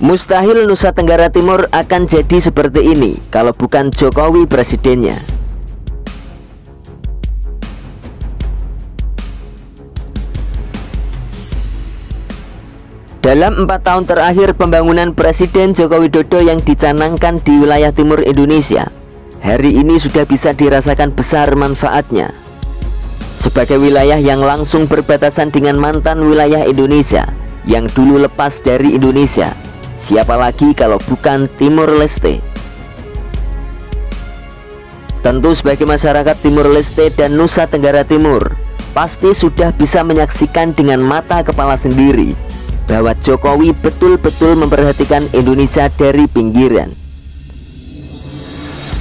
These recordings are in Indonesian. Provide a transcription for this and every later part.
Mustahil Nusa Tenggara Timur akan jadi seperti ini kalau bukan Jokowi presidennya. Dalam 4 tahun terakhir pembangunan Presiden Joko Widodo yang dicanangkan di wilayah timur Indonesia, hari ini sudah bisa dirasakan besar manfaatnya. Sebagai wilayah yang langsung berbatasan dengan mantan wilayah Indonesia yang dulu lepas dari Indonesia, siapa lagi kalau bukan Timur Leste? Tentu sebagai masyarakat Timur Leste dan Nusa Tenggara Timur, pasti sudah bisa menyaksikan dengan mata kepala sendiri bahwa Jokowi betul-betul memperhatikan Indonesia dari pinggiran.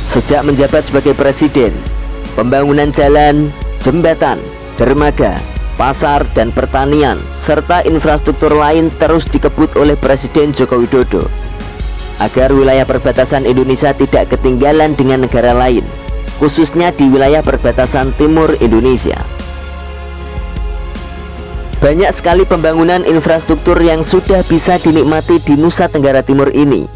Sejak menjabat sebagai presiden, pembangunan jalan, jembatan, dermaga, pasar, dan pertanian, serta infrastruktur lain terus dikebut oleh Presiden Joko Widodo agar wilayah perbatasan Indonesia tidak ketinggalan dengan negara lain, khususnya di wilayah perbatasan timur Indonesia. Banyak sekali pembangunan infrastruktur yang sudah bisa dinikmati di Nusa Tenggara Timur ini.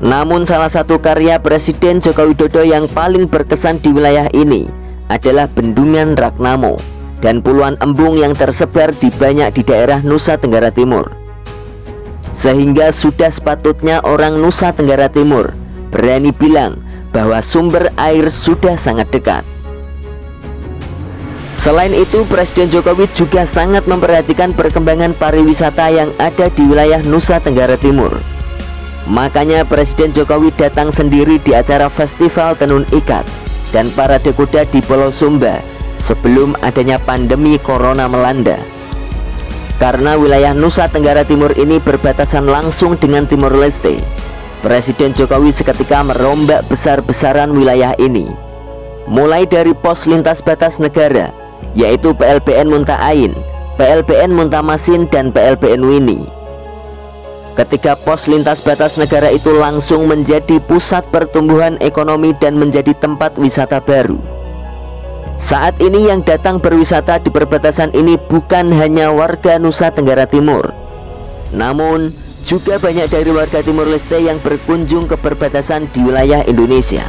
Namun salah satu karya Presiden Joko Widodo yang paling berkesan di wilayah ini adalah Bendungan Ragnamo dan puluhan embung yang tersebar di banyak di daerah Nusa Tenggara Timur. Sehingga sudah sepatutnya orang Nusa Tenggara Timur berani bilang bahwa sumber air sudah sangat dekat. Selain itu, Presiden Jokowi juga sangat memperhatikan perkembangan pariwisata yang ada di wilayah Nusa Tenggara Timur. Makanya Presiden Jokowi datang sendiri di acara Festival Tenun Ikat dan Parade Kuda di Pulau Sumba sebelum adanya pandemi Corona melanda. Karena wilayah Nusa Tenggara Timur ini berbatasan langsung dengan Timor Leste, Presiden Jokowi seketika merombak besar-besaran wilayah ini, mulai dari pos lintas batas negara, yaitu PLBN Muntaain, PLBN Muntamasin, dan PLBN Wini. Ketiga pos lintas batas negara itu langsung menjadi pusat pertumbuhan ekonomi dan menjadi tempat wisata baru. Saat ini yang datang berwisata di perbatasan ini bukan hanya warga Nusa Tenggara Timur, namun juga banyak dari warga Timor Leste yang berkunjung ke perbatasan di wilayah Indonesia.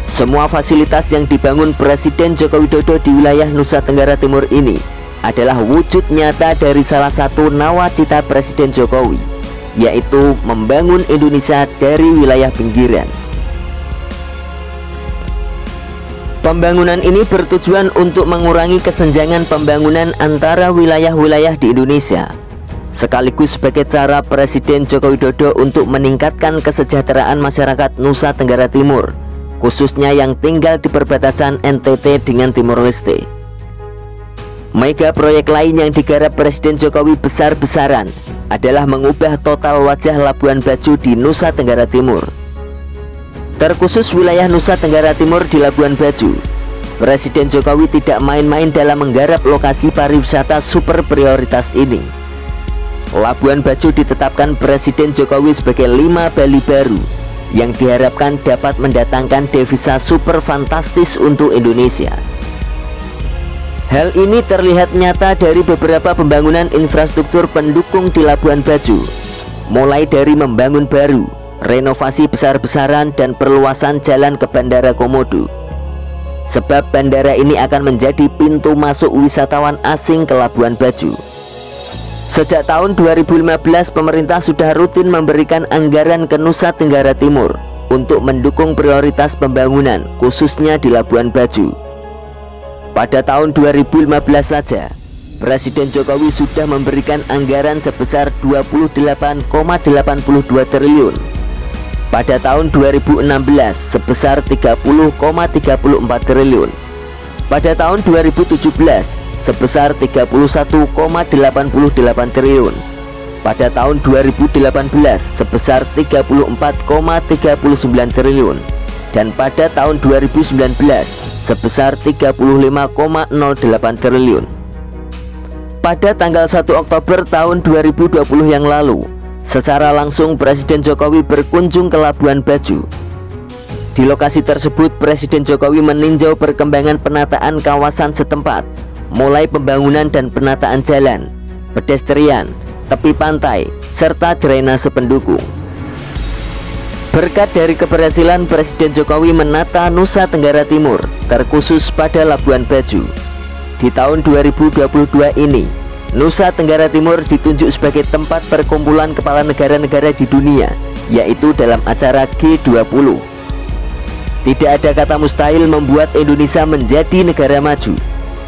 Semua fasilitas yang dibangun Presiden Joko Widodo di wilayah Nusa Tenggara Timur ini adalah wujud nyata dari salah satu nawacita Presiden Jokowi, yaitu membangun Indonesia dari wilayah pinggiran. Pembangunan ini bertujuan untuk mengurangi kesenjangan pembangunan antara wilayah-wilayah di Indonesia, sekaligus sebagai cara Presiden Joko Widodo untuk meningkatkan kesejahteraan masyarakat Nusa Tenggara Timur, khususnya yang tinggal di perbatasan NTT dengan Timor Leste. Mega proyek lain yang digarap Presiden Jokowi besar-besaran adalah mengubah total wajah Labuan Bajo di Nusa Tenggara Timur. Terkhusus wilayah Nusa Tenggara Timur di Labuan Bajo, Presiden Jokowi tidak main-main dalam menggarap lokasi pariwisata super prioritas ini. Labuan Bajo ditetapkan Presiden Jokowi sebagai 5 Bali baru yang diharapkan dapat mendatangkan devisa super fantastis untuk Indonesia. Hal ini terlihat nyata dari beberapa pembangunan infrastruktur pendukung di Labuan Bajo, mulai dari membangun baru, renovasi besar-besaran, dan perluasan jalan ke Bandara Komodo. Sebab bandara ini akan menjadi pintu masuk wisatawan asing ke Labuan Bajo. Sejak tahun 2015 pemerintah sudah rutin memberikan anggaran ke Nusa Tenggara Timur untuk mendukung prioritas pembangunan, khususnya di Labuan Bajo. Pada tahun 2015 saja, Presiden Jokowi sudah memberikan anggaran sebesar 28,82 triliun. Pada tahun 2016 sebesar 30,34 triliun. Pada tahun 2017 sebesar 31,88 triliun. Pada tahun 2018 sebesar 34,39 triliun. Dan pada tahun 2019 sebesar 35,08 triliun. Pada tanggal 1 Oktober tahun 2020 yang lalu, secara langsung Presiden Jokowi berkunjung ke Labuan Bajo. Di lokasi tersebut Presiden Jokowi meninjau perkembangan penataan kawasan setempat, mulai pembangunan dan penataan jalan, pedestrian, tepi pantai, serta drainase pendukung. Berkat dari keberhasilan Presiden Jokowi menata Nusa Tenggara Timur, terkhusus pada Labuan Bajo, di tahun 2022 ini, Nusa Tenggara Timur ditunjuk sebagai tempat perkumpulan kepala negara-negara di dunia, yaitu dalam acara G20. Tidak ada kata mustahil membuat Indonesia menjadi negara maju,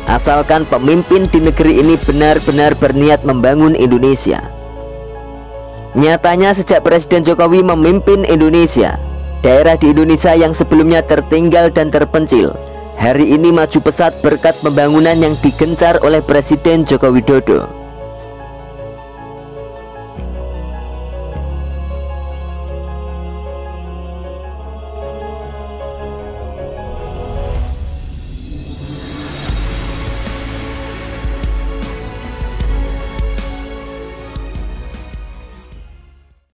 asalkan pemimpin di negeri ini benar-benar berniat membangun Indonesia. Nyatanya sejak Presiden Jokowi memimpin Indonesia, daerah di Indonesia yang sebelumnya tertinggal dan terpencil, hari ini maju pesat berkat pembangunan yang digencar oleh Presiden Joko Widodo.